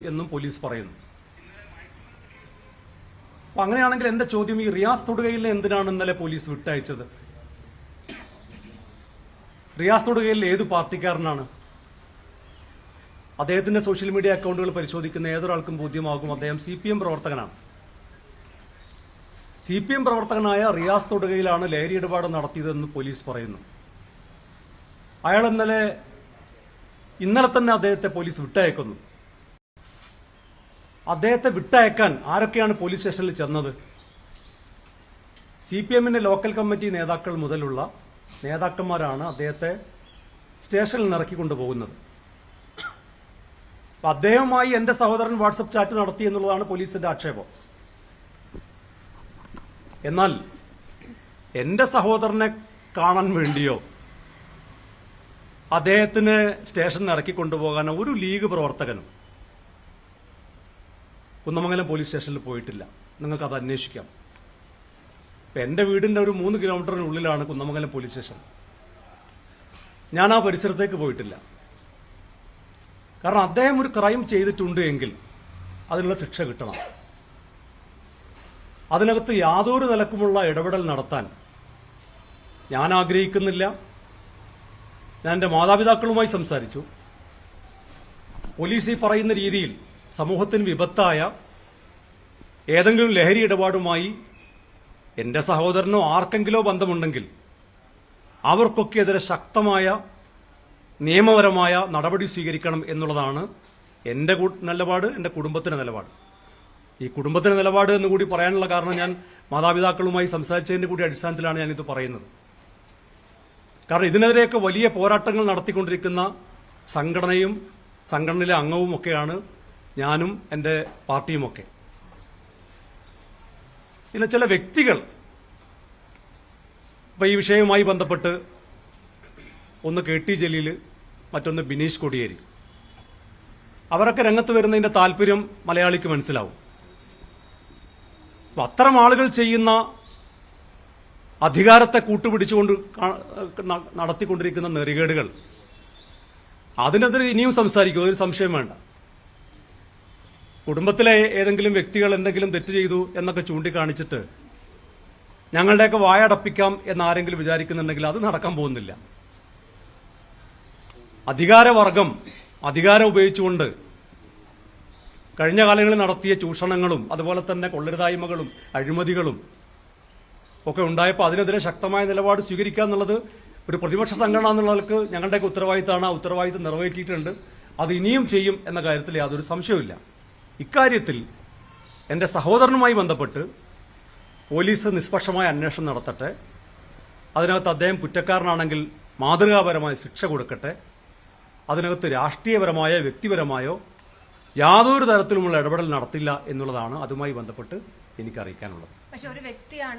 എന്നും പോലീസ് പറയുന്നു. അപ്പൊ അങ്ങനെയാണെങ്കിൽ എന്റെ ചോദ്യം, ഈ റിയാസ് തൊടുകയിലെ എന്തിനാണ് ഇന്നലെ പോലീസ് വിട്ടയച്ചത്? റിയാസ് തൊടുകയിൽ ഏത് പാർട്ടിക്കാരനാണ്? അദ്ദേഹത്തിന്റെ സോഷ്യൽ മീഡിയ അക്കൗണ്ടുകൾ പരിശോധിക്കുന്ന ഏതൊരാൾക്കും ബോധ്യമാകും അദ്ദേഹം CPM പ്രവർത്തകനാണ്. CPM പ്രവർത്തകനായ റിയാസ് തൊടുകയിലാണ് ലഹരി ഇടപാട് നടത്തിയതെന്ന് പോലീസ് പറയുന്നു. അയാൾ ഇന്നലെ തന്നെ അദ്ദേഹത്തെ പോലീസ് വിട്ടയക്കുന്നു. അദ്ദേഹത്തെ വിട്ടയക്കാൻ ആരൊക്കെയാണ് പോലീസ് സ്റ്റേഷനിൽ ചെന്നത്? CPMന്റെ ലോക്കൽ കമ്മിറ്റി നേതാക്കൾ മുതലുള്ള നേതാക്കന്മാരാണ് അദ്ദേഹത്തെ സ്റ്റേഷനിൽ ഇറക്കിക്കൊണ്ടുപോകുന്നത്. അപ്പൊ അദ്ദേഹവുമായി എന്റെ സഹോദരൻ വാട്സപ്പ് ചാറ്റ് നടത്തി എന്നുള്ളതാണ് പോലീസിന്റെ ആക്ഷേപം. എന്നാൽ എന്റെ സഹോദരനെ കാണാൻ വേണ്ടിയോ അദ്ദേഹത്തിന് സ്റ്റേഷനിൽ ഇറക്കിക്കൊണ്ടുപോകാനോ ഒരു ലീഗ് പ്രവർത്തകനും കുന്നമംഗലം പോലീസ് സ്റ്റേഷനിൽ പോയിട്ടില്ല. നിങ്ങൾക്കത് അന്വേഷിക്കാം. എന്റെ വീടിന്റെ ഒരു 3 കിലോമീറ്ററിനുള്ളിലാണ് കുന്നമംഗലം പോലീസ് സ്റ്റേഷൻ. ഞാൻ ആ പരിസരത്തേക്ക് പോയിട്ടില്ല. കാരണം അദ്ദേഹം ഒരു ക്രൈം ചെയ്തിട്ടുണ്ട് എങ്കിൽ അതിനുള്ള ശിക്ഷ കിട്ടണം. അതിനകത്ത് യാതൊരു നിലക്കുമുള്ള ഇടപെടൽ നടത്താൻ ഞാൻ ആഗ്രഹിക്കുന്നില്ല. ഞാൻ എൻ്റെ മാതാപിതാക്കളുമായി സംസാരിച്ചു. പോലീസ് ഈ പറയുന്ന രീതിയിൽ സമൂഹത്തിന് വിപത്തായ ഏതെങ്കിലും ലഹരി ഇടപാടുമായി എന്റെ സഹോദരനോ ആർക്കെങ്കിലോ ബന്ധമുണ്ടെങ്കിൽ അവർക്കൊക്കെ എതിരെ ശക്തമായ നിയമപരമായ നടപടി സ്വീകരിക്കണം എന്നുള്ളതാണ് എന്റെ നിലപാട്, എന്റെ കുടുംബത്തിന്റെ നിലപാട്. ഈ കുടുംബത്തിന്റെ നിലപാട് എന്ന് കൂടി പറയാനുള്ള കാരണം ഞാൻ മാതാപിതാക്കളുമായി സംസാരിച്ചതിന്റെ കൂടി അടിസ്ഥാനത്തിലാണ് ഞാനിത് പറയുന്നത്. കാരണം ഇതിനെതിരെയൊക്കെ വലിയ പോരാട്ടങ്ങൾ നടത്തിക്കൊണ്ടിരിക്കുന്ന സംഘടനയും സംഘടനയിലെ അംഗവും ഒക്കെയാണ് ഞാനും എൻ്റെ പാർട്ടിയുമൊക്കെ. പിന്നെ ചില വ്യക്തികൾ ഇപ്പൊ ഈ വിഷയവുമായി ബന്ധപ്പെട്ട്, ഒന്ന് KT ജലീൽ, മറ്റൊന്ന് ബിനീഷ് കൊടിയേരി, അവരൊക്കെ രംഗത്ത് വരുന്നതിന്റെ താല്പര്യം മലയാളിക്ക് മനസ്സിലാവും. അത്തരം ആളുകൾ ചെയ്യുന്ന അധികാരത്തെ കൂട്ടുപിടിച്ചുകൊണ്ട് നടത്തിക്കൊണ്ടിരിക്കുന്ന നെറികേടുകൾ, അതിനെതിരെ ഇനിയും സംസാരിക്കും, ഒരു സംശയം വേണ്ട. കുടുംബത്തിലെ ഏതെങ്കിലും വ്യക്തികൾ എന്തെങ്കിലും തെറ്റ് ചെയ്തു എന്നൊക്കെ ചൂണ്ടിക്കാണിച്ചിട്ട് ഞങ്ങളുടെയൊക്കെ വായടപ്പിക്കാം എന്നാരെങ്കിലും വിചാരിക്കുന്നുണ്ടെങ്കിൽ അത് നടക്കാൻ പോകുന്നില്ല. അധികാരവർഗം അധികാരം ഉപയോഗിച്ചുകൊണ്ട് കഴിഞ്ഞ കാലങ്ങളിൽ നടത്തിയ ചൂഷണങ്ങളും അതുപോലെ തന്നെ കൊള്ളരുതായ്മകളും അഴിമതികളും ഒക്കെ ഉണ്ടായപ്പോൾ അതിനെതിരെ ശക്തമായ നിലപാട് സ്വീകരിക്കുക എന്നുള്ളത് ഒരു പ്രതിപക്ഷ സംഘടന എന്നുള്ളവർക്ക് ഞങ്ങളുടെയൊക്കെ ഉത്തരവാദിത്തമാണ്. ആ ഉത്തരവാദിത്തം നിറവേറ്റിയിട്ടുണ്ട്. അത് ഇനിയും ചെയ്യും എന്ന കാര്യത്തിൽ യാതൊരു സംശയവുമില്ല. ഇക്കാര്യത്തിൽ എന്റെ സഹോദരനുമായി ബന്ധപ്പെട്ട് പോലീസ് നിഷ്പക്ഷമായ അന്വേഷണം നടത്തട്ടെ. അതിനകത്ത് അദ്ദേഹം കുറ്റക്കാരനാണെങ്കിൽ മാതൃകാപരമായ ശിക്ഷ കൊടുക്കട്ടെ. അതിനകത്ത് രാഷ്ട്രീയപരമായ വ്യക്തിപരമായോ യാതൊരു തരത്തിലുമുള്ള ഇടപെടൽ നടത്തില്ല എന്നുള്ളതാണ് അതുമായി ബന്ധപ്പെട്ട് എനിക്ക് അറിയിക്കാനുള്ളത്. പക്ഷെ ഒരു വ്യക്തിയാണ്